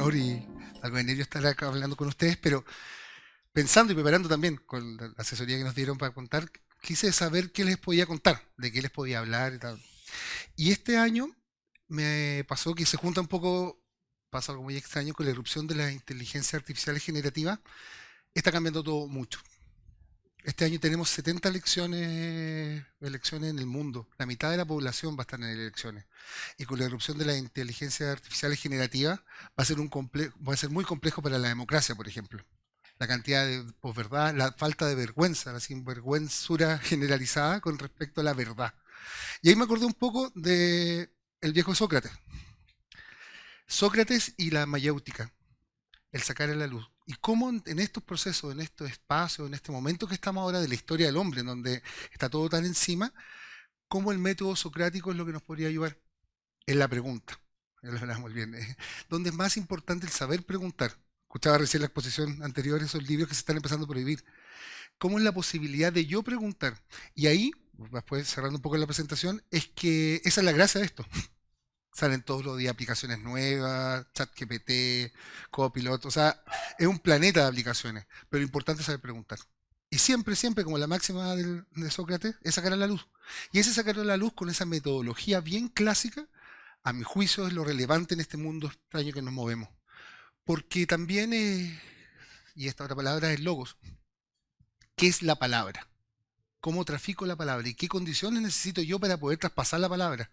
honor y algo de nervio estar acá hablando con ustedes, pero pensando y preparando también con la asesoría que nos dieron para contar, quise saber qué les podía contar, de qué les podía hablar y tal. Y este año me pasó que se junta un poco, pasa algo muy extraño con la irrupción de las inteligencias artificiales generativas, está cambiando todo mucho. Este año tenemos 70 elecciones en el mundo. La mitad de la población va a estar en elecciones. Y con la irrupción de las inteligencias artificiales generativas va a ser muy complejo para la democracia, por ejemplo. La cantidad de posverdad, la falta de vergüenza, la sinvergüenzura generalizada con respecto a la verdad. Y ahí me acordé un poco de el viejo Sócrates. Sócrates y la mayéutica, el sacar a la luz. Y cómo en estos procesos, en estos espacios, en este momento que estamos ahora de la historia del hombre, en donde está todo tan encima, cómo el método socrático es lo que nos podría ayudar en la pregunta. Ya lo hablamos bien. Donde es más importante el saber preguntar. Escuchaba recién la exposición anterior, esos libros que se están empezando a prohibir. ¿Cómo es la posibilidad de yo preguntar? Y ahí, después cerrando un poco la presentación, es que esa es la gracia de esto. Salen todos los días aplicaciones nuevas, ChatGPT, Copilot, o sea, es un planeta de aplicaciones, pero lo importante es saber preguntar. Y siempre, siempre, como la máxima de Sócrates, es sacar a la luz. Y ese sacar a la luz con esa metodología bien clásica, a mi juicio, es lo relevante en este mundo extraño que nos movemos. Porque también, y esta otra palabra es logos, ¿qué es la palabra? ¿Cómo trafico la palabra? ¿Y qué condiciones necesito yo para poder traspasar la palabra?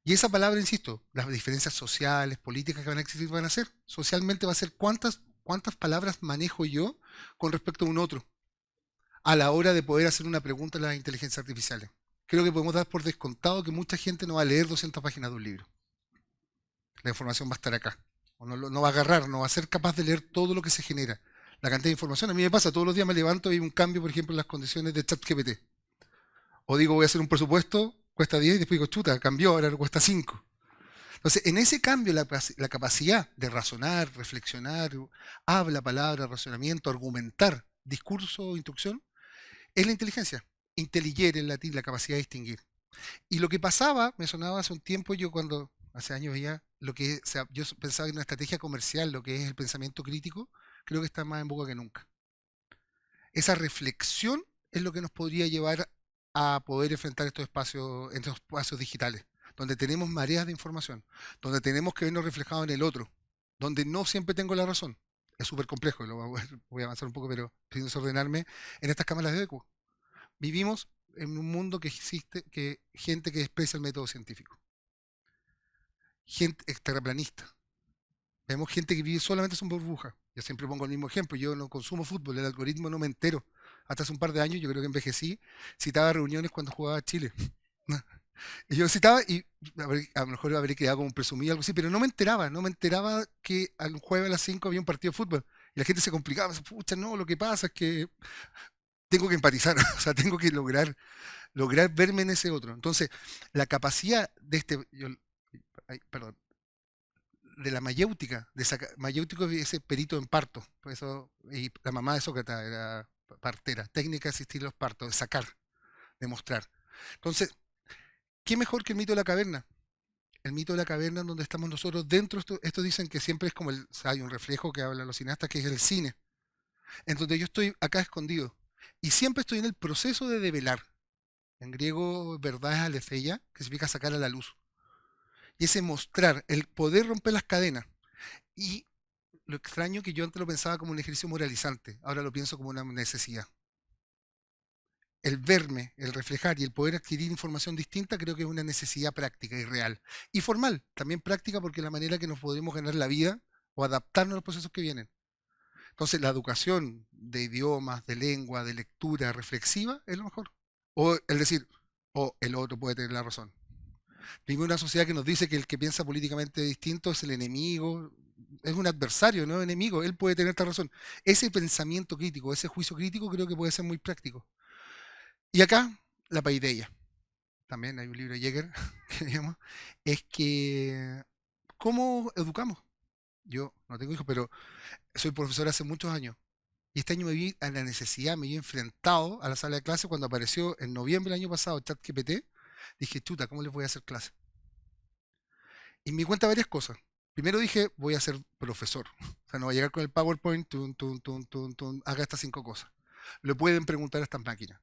Y esa palabra, insisto, las diferencias sociales, políticas que van a existir van a ser. Socialmente va a ser cuántas palabras manejo yo con respecto a un otro a la hora de poder hacer una pregunta a las inteligencias artificiales. Creo que podemos dar por descontado que mucha gente no va a leer 200 páginas de un libro. La información va a estar acá. O no va a agarrar, no va a ser capaz de leer todo lo que se genera. La cantidad de información. A mí me pasa, todos los días me levanto y hay un cambio, por ejemplo, en las condiciones de ChatGPT. O digo, voy a hacer un presupuesto, cuesta 10 y después digo, chuta, cambió, ahora cuesta 5. Entonces, en ese cambio, la capacidad de razonar, reflexionar, habla, palabra, razonamiento, argumentar, discurso, instrucción, es la inteligencia. Intelligere en latín, la capacidad de distinguir. Y lo que pasaba, me sonaba hace un tiempo, yo cuando, hace años veía, yo pensaba en una estrategia comercial, lo que es el pensamiento crítico, creo que está más en boga que nunca. Esa reflexión es lo que nos podría llevar a poder enfrentar estos espacios digitales, donde tenemos mareas de información, donde tenemos que vernos reflejados en el otro, donde no siempre tengo la razón. Es súper complejo, voy a avanzar un poco, pero sin desordenarme en estas cámaras de eco. Vivimos en un mundo que existe, que gente que desprecia el método científico, gente extraplanista. Vemos gente que vive solamente en su burbuja. Yo siempre pongo el mismo ejemplo. Yo no consumo fútbol, el algoritmo no me entero. Hasta hace un par de años, yo creo que envejecí, citaba reuniones cuando jugaba Chile. Y yo citaba y a lo mejor habría quedado como un presumido, algo así, pero no me enteraba que al jueves a las 5 había un partido de fútbol. Y la gente se complicaba, me decía, pucha, no, lo que pasa es que tengo que empatizar, o sea, tengo que lograr verme en ese otro. Entonces, la capacidad de ay, perdón, de la mayéutica, mayéutico es ese perito en parto, por eso, y la mamá de Sócrates era partera, técnica de asistir a los partos, de sacar, de mostrar. Entonces, ¿qué mejor que el mito de la caverna? El mito de la caverna en donde estamos nosotros dentro, esto dicen que siempre es como hay un reflejo que hablan los cineastas, que es el cine, en donde yo estoy acá escondido, y siempre estoy en el proceso de develar. En griego, verdad es aletheia, que significa sacar a la luz. Y ese mostrar, el poder romper las cadenas. Y lo extraño que yo antes lo pensaba como un ejercicio moralizante, ahora lo pienso como una necesidad. El verme, el reflejar y el poder adquirir información distinta creo que es una necesidad práctica y real. Y formal, también práctica porque es la manera que nos podemos ganar la vida o adaptarnos a los procesos que vienen. Entonces la educación de idiomas, de lengua, de lectura reflexiva es lo mejor. O el decir, o el otro puede tener la razón. Vivimos en una sociedad que nos dice que el que piensa políticamente distinto es el enemigo, es un adversario, no enemigo, él puede tener esta razón. Ese pensamiento crítico, ese juicio crítico creo que puede ser muy práctico. Y acá, la paideia, también hay un libro de Jäger, que digamos, es que, ¿cómo educamos? Yo no tengo hijos, pero soy profesor hace muchos años. Y este año me vi a la necesidad, me vi enfrentado a la sala de clase cuando apareció en noviembre del año pasado ChatGPT. Dije, chuta, ¿cómo les voy a hacer clase? Y me di cuenta de varias cosas. Primero dije, voy a ser profesor. O sea, no voy a llegar con el PowerPoint, haga estas 5 cosas. Le pueden preguntar a estas máquinas.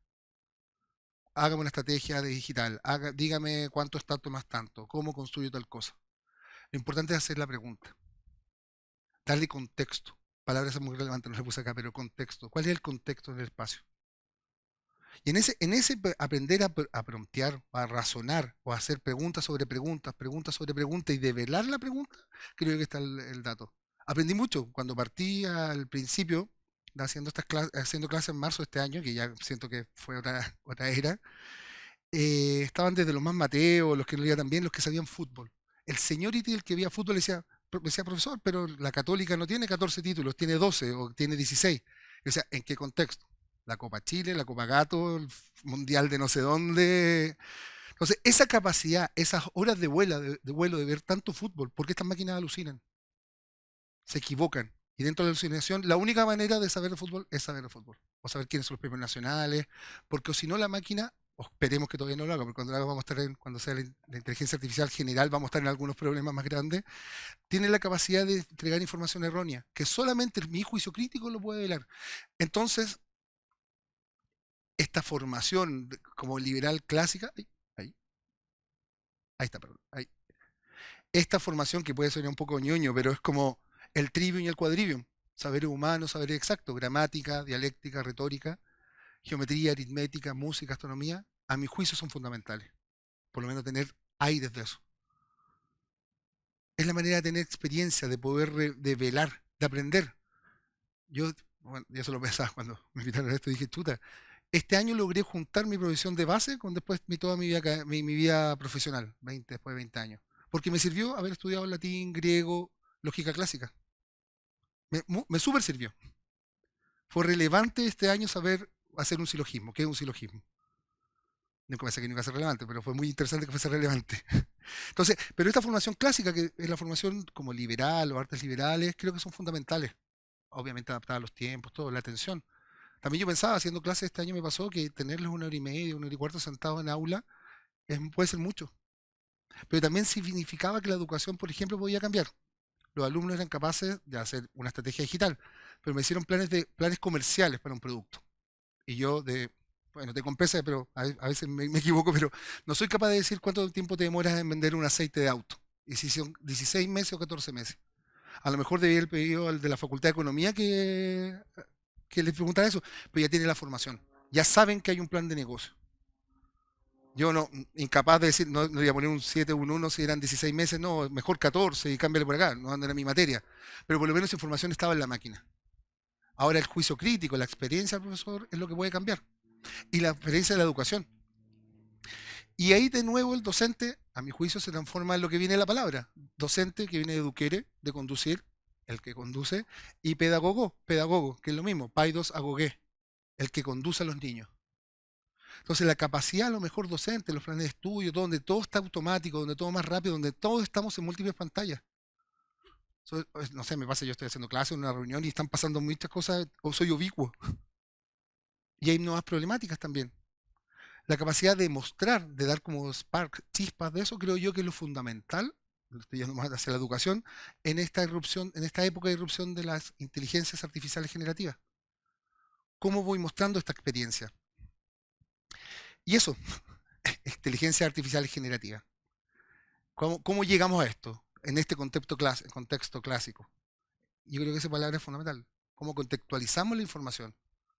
Hágame una estrategia de digital, dígame cuánto es tanto más tanto, cómo construyo tal cosa. Lo importante es hacer la pregunta, darle contexto. Palabras muy relevantes, no se puse acá, pero contexto. ¿Cuál es el contexto del espacio? Y en ese aprender a promptear, a razonar, o a hacer preguntas sobre preguntas y develar la pregunta, creo que está el dato. Aprendí mucho cuando partí al principio, haciendo clases en marzo de este año, que ya siento que fue otra era. Estaban desde los más mateos, los que no leían también, los que sabían fútbol. El señority, el que veía fútbol, decía, profesor, pero la Católica no tiene 14 títulos, tiene 12 o tiene 16. O sea, ¿en qué contexto? La Copa Chile, la Copa Gato, el Mundial de no sé dónde. Entonces, esa capacidad, esas horas de vuelo de ver tanto fútbol, porque estas máquinas alucinan, se equivocan. Y dentro de la alucinación, la única manera de saber de fútbol es saber de fútbol. O saber quiénes son los premios nacionales, porque si no la máquina, o esperemos que todavía no lo haga, porque cuando lo haga vamos a estar cuando sea la inteligencia artificial general, vamos a estar en algunos problemas más grandes, tiene la capacidad de entregar información errónea, que solamente mi juicio crítico lo puede velar. Entonces, esta formación como liberal clásica, ahí, ahí está, perdón, ahí. Esta formación que puede ser un poco ñoño, pero es como el trivium y el quadrivium, saberes humanos, saberes exactos, gramática, dialéctica, retórica, geometría, aritmética, música, astronomía, a mi juicio son fundamentales. Por lo menos tener aires de eso. Es la manera de tener experiencia, de poder de velar, de aprender. Yo, bueno, ya se lo pensaba cuando me invitaron a esto, dije, chuta, este año logré juntar mi profesión de base con después toda mi vida, mi vida profesional, después de 20 años. Porque me sirvió haber estudiado latín, griego, lógica clásica. Me súper sirvió. Fue relevante este año saber hacer un silogismo. ¿Qué es un silogismo? Nunca pensé que nunca iba a ser relevante, pero fue muy interesante que fuese relevante. Entonces, pero esta formación clásica, que es la formación como liberal o artes liberales, creo que son fundamentales. Obviamente adaptada a los tiempos, todo, la atención. También yo pensaba, haciendo clases este año me pasó que tenerlos 1 hora y media, 1 hora y cuarto sentados en aula puede ser mucho. Pero también significaba que la educación, por ejemplo, podía cambiar. Los alumnos eran capaces de hacer una estrategia digital, pero me hicieron planes comerciales para un producto. Y yo bueno, te compensa, pero a veces me equivoco, pero no soy capaz de decir cuánto tiempo te demoras en vender un aceite de auto. Y si son 16 meses o 14 meses. A lo mejor debía haber pedido al de la Facultad de Economía que les preguntara eso, pero ya tiene la formación. Ya saben que hay un plan de negocio. Yo no, incapaz de decir, no voy a poner un 7 o un 1 si eran 16 meses, no, mejor 14 y cámbiale por acá, no era mi materia. Pero por lo menos esa información estaba en la máquina. Ahora el juicio crítico, la experiencia del profesor es lo que puede cambiar. Y la experiencia de la educación. Y ahí de nuevo el docente, a mi juicio, se transforma en lo que viene de la palabra. Docente, que viene de eduquere, de conducir, el que conduce, y pedagogo, que es lo mismo, paidos agogué, el que conduce a los niños. Entonces la capacidad a lo mejor docente, los planes de estudio, donde todo está automático, donde todo es más rápido, donde todos estamos en múltiples pantallas. No sé, me pasa, yo estoy haciendo clase en una reunión y están pasando muchas cosas, o soy ubicuo. Y hay nuevas problemáticas también. La capacidad de mostrar, de dar como spark, chispas de eso, creo yo que es lo fundamental, estoy yendo más hacia la educación, en esta irrupción, en esta época de irrupción de las inteligencias artificiales generativas. ¿Cómo voy mostrando esta experiencia? Y eso, inteligencia artificial generativa. ¿Cómo llegamos a esto en este contexto clásico? Yo creo que esa palabra es fundamental. ¿Cómo contextualizamos la información?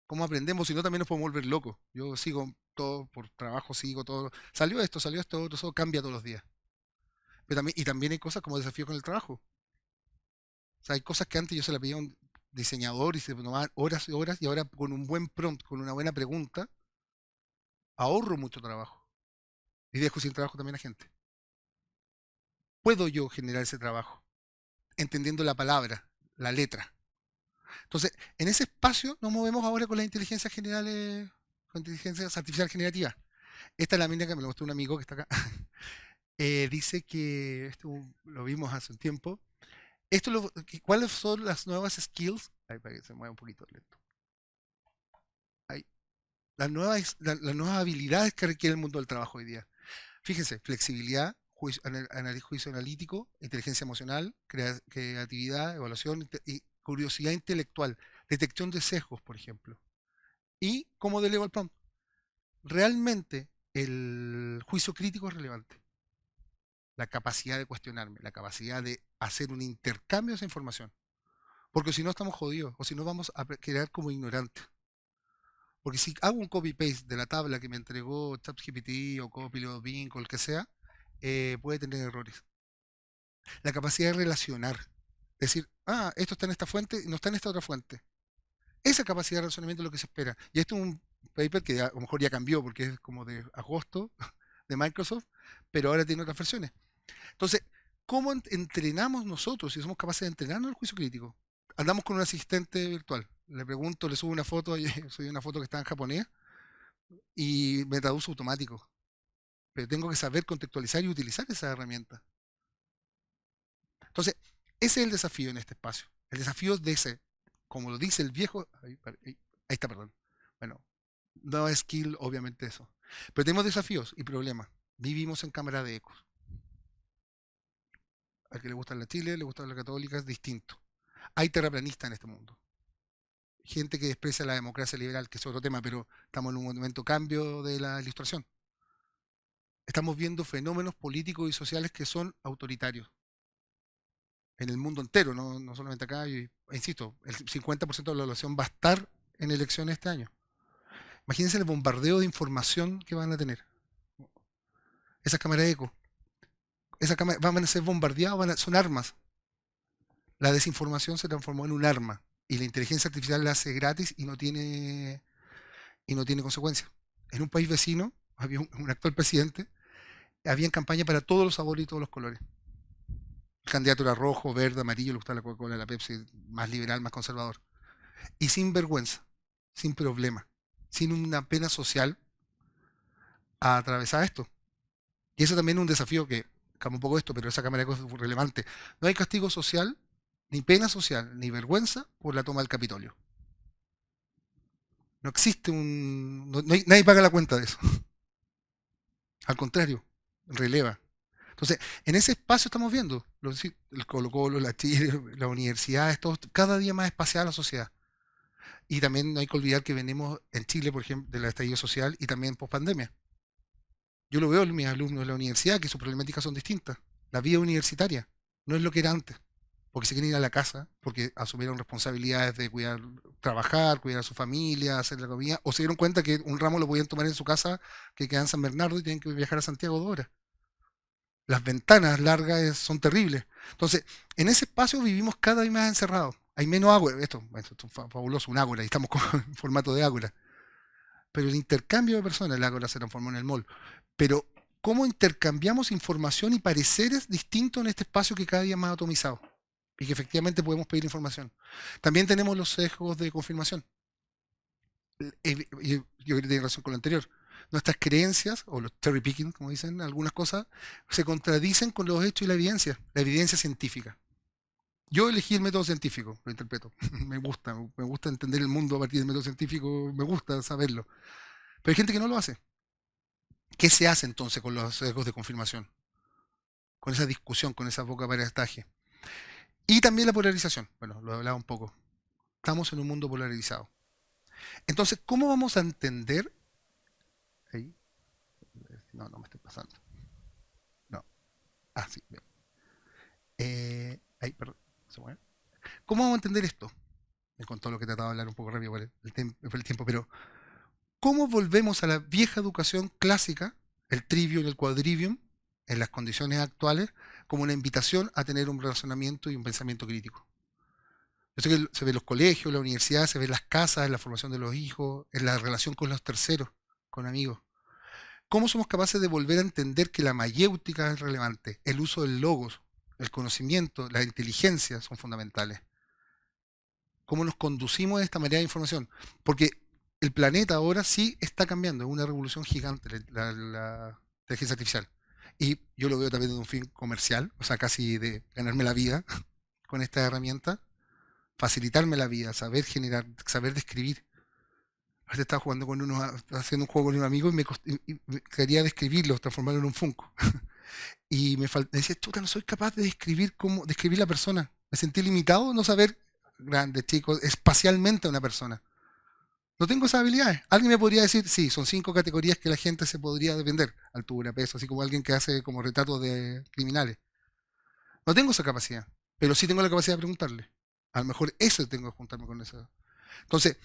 ¿Cómo aprendemos? Si no, también nos podemos volver locos. Yo sigo todo por trabajo, sigo todo. Salió esto, otro, eso cambia todos los días. Y también hay cosas como desafío con el trabajo. O sea, hay cosas que antes yo se las pedía a un diseñador y se tomaban horas y horas, y ahora con un buen prompt, con una buena pregunta, ahorro mucho trabajo. Y dejo sin trabajo también a gente. Puedo yo generar ese trabajo, entendiendo la palabra, la letra. Entonces, en ese espacio nos movemos ahora con las inteligencias generales, con inteligencias artificiales generativas. Esta es la mina que me lo mostró un amigo que está acá. Dice que, esto lo vimos hace un tiempo, ¿cuáles son las nuevas skills? Ay, para que se mueva un poquito lento. Ahí. Las nuevas habilidades que requiere el mundo del trabajo hoy día. Fíjense, flexibilidad, análisis juicio analítico, inteligencia emocional, creatividad, evaluación y curiosidad intelectual, detección de sesgos, por ejemplo. ¿Y cómo delego el prompt? Realmente el juicio crítico es relevante. La capacidad de cuestionarme, la capacidad de hacer un intercambio de esa información. Porque si no estamos jodidos, o si no vamos a quedar como ignorantes. Porque si hago un copy-paste de la tabla que me entregó ChatGPT o Copilot o Bing o el que sea, puede tener errores. La capacidad de relacionar. Decir, esto está en esta fuente y no está en esta otra fuente. Esa capacidad de razonamiento es lo que se espera. Y esto es un paper que a lo mejor ya cambió porque es como de agosto de Microsoft, pero ahora tiene otras versiones. Entonces, ¿cómo entrenamos nosotros si somos capaces de entrenarnos en el juicio crítico? Andamos con un asistente virtual. Le pregunto, le subo una foto, soy una foto que está en japonés y me traduce automático. Pero tengo que saber contextualizar y utilizar esa herramienta. Entonces, ese es el desafío en este espacio. El desafío de ese, como lo dice el viejo, ahí está, perdón. Bueno, no es skill, obviamente eso. Pero tenemos desafíos y problemas. Vivimos en cámara de ecos. Al que le gusta la Chile, le gusta la católica, es distinto. Hay terraplanistas en este mundo. Gente que desprecia la democracia liberal, que es otro tema, pero estamos en un momento cambio de la ilustración. Estamos viendo fenómenos políticos y sociales que son autoritarios en el mundo entero, no solamente acá. Insisto, el 50% de la población va a estar en elecciones este año. Imagínense el bombardeo de información que van a tener. Esas cámaras de eco. Esas cámaras van a ser bombardeadas, son armas. La desinformación se transformó en un arma y la inteligencia artificial la hace gratis y no tiene consecuencias. En un país vecino había un actual presidente, había en campaña para todos los sabores y todos los colores. El candidato era rojo, verde, amarillo, le gustaba la Coca-Cola, la Pepsi, más liberal, más conservador. Y sin vergüenza, sin problema, sin una pena social a atravesar esto. Y eso también es un desafío que cambia un poco esto, pero esa cámara de cosas es relevante. No hay castigo social, ni pena social, ni vergüenza por la toma del Capitolio. No existe nadie paga la cuenta de eso. Al contrario, releva. Entonces, en ese espacio estamos viendo el Colo-Colo, la Chile, las universidades, todo, cada día más espaciada la sociedad. Y también no hay que olvidar que venimos en Chile, por ejemplo, del estallido social y también post pandemia. Yo lo veo en mis alumnos de la universidad, que sus problemáticas son distintas. La vida universitaria no es lo que era antes, porque se quieren ir a la casa, porque asumieron responsabilidades de cuidar, trabajar, cuidar a su familia, hacer la comida, o se dieron cuenta que un ramo lo podían tomar en su casa, que queda en San Bernardo y tienen que viajar a Santiago 2 horas. Las ventanas largas son terribles. Entonces, en ese espacio vivimos cada vez más encerrados. Hay menos agua. Esto es fabuloso, un ágora, y estamos en formato de ágora. Pero el intercambio de personas, el ágora se transformó en el mall. Pero, ¿cómo intercambiamos información y pareceres distintos en este espacio que cada día es más atomizado? Y que efectivamente podemos pedir información. También tenemos los sesgos de confirmación. Yo creo que tiene razón con lo anterior. Nuestras creencias, o los cherry picking, como dicen algunas cosas, se contradicen con los hechos y la evidencia científica. Yo elegí el método científico, lo interpreto. Me gusta entender el mundo a partir del método científico, me gusta saberlo. Pero hay gente que no lo hace. ¿Qué se hace entonces con los sesgos de confirmación? Con esa discusión, con esa boca para estaje. Y también la polarización. Bueno, lo hablaba un poco. Estamos en un mundo polarizado. Entonces, ¿cómo vamos a entender? Ahí. No me estoy pasando. No. Sí. Ahí, perdón. ¿Se mueve? ¿Cómo vamos a entender esto? Me contó lo que trataba de hablar un poco rápido por el tiempo, pero ¿cómo volvemos a la vieja educación clásica, el trivium y el quadrivium, en las condiciones actuales, como una invitación a tener un razonamiento y un pensamiento crítico? Yo sé que se ve en los colegios, en la universidad, se ve en las casas, en la formación de los hijos, en la relación con los terceros, con amigos. ¿Cómo somos capaces de volver a entender que la mayéutica es relevante? El uso del logos, el conocimiento, la inteligencia son fundamentales. ¿Cómo nos conducimos a esta manera de información? Porque el planeta ahora sí está cambiando, es una revolución gigante la inteligencia artificial. Y yo lo veo también de un fin comercial, o sea, casi de ganarme la vida con esta herramienta, facilitarme la vida, saber generar, saber describir. Ahorita estaba jugando con haciendo un juego con un amigo y me quería describirlo, transformarlo en un Funko. Y me decía, chuta, no soy capaz de describir la persona. Me sentí limitado no saber, grande, chico, espacialmente a una persona. No tengo esas habilidades. Alguien me podría decir, sí, son 5 categorías que la gente se podría defender. Altura, peso, así como alguien que hace como retratos de criminales. No tengo esa capacidad, pero sí tengo la capacidad de preguntarle. A lo mejor eso tengo que juntarme con eso. Entonces,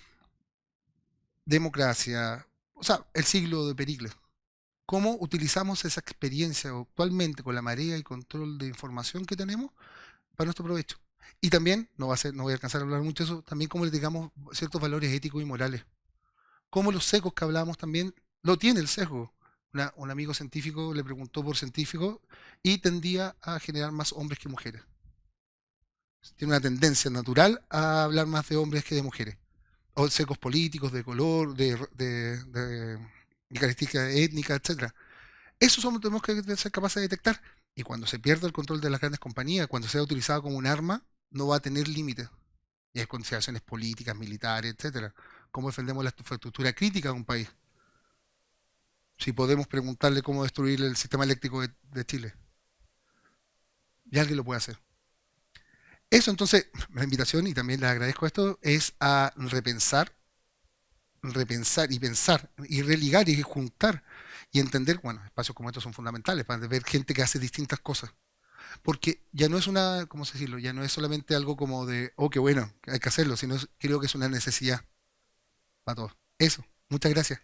democracia, o sea, el siglo de Pericles. ¿Cómo utilizamos esa experiencia actualmente con la marea y control de información que tenemos para nuestro provecho? Y también, no voy a alcanzar a hablar mucho de eso, también cómo le digamos ciertos valores éticos y morales. Cómo los sesgos que hablábamos también lo tiene el sesgo. Un amigo científico le preguntó por científico y tendía a generar más hombres que mujeres. Tiene una tendencia natural a hablar más de hombres que de mujeres. O sesgos políticos, de color, de características étnicas, etcétera. Eso somos, tenemos que ser capaces de detectar. Y cuando se pierda el control de las grandes compañías, cuando sea utilizado como un arma, no va a tener límites. Y hay consideraciones políticas, militares, etcétera. ¿Cómo defendemos la infraestructura crítica de un país? Si podemos preguntarle cómo destruir el sistema eléctrico de Chile. Y alguien lo puede hacer. Eso entonces, la invitación, y también les agradezco esto, es a repensar y pensar y religar y juntar y entender, bueno, espacios como estos son fundamentales para ver gente que hace distintas cosas. Porque ya no es una, ¿cómo se decirlo? Ya no es solamente algo como de, oh, qué bueno, hay que hacerlo, sino creo que es una necesidad para todos. Eso, muchas gracias.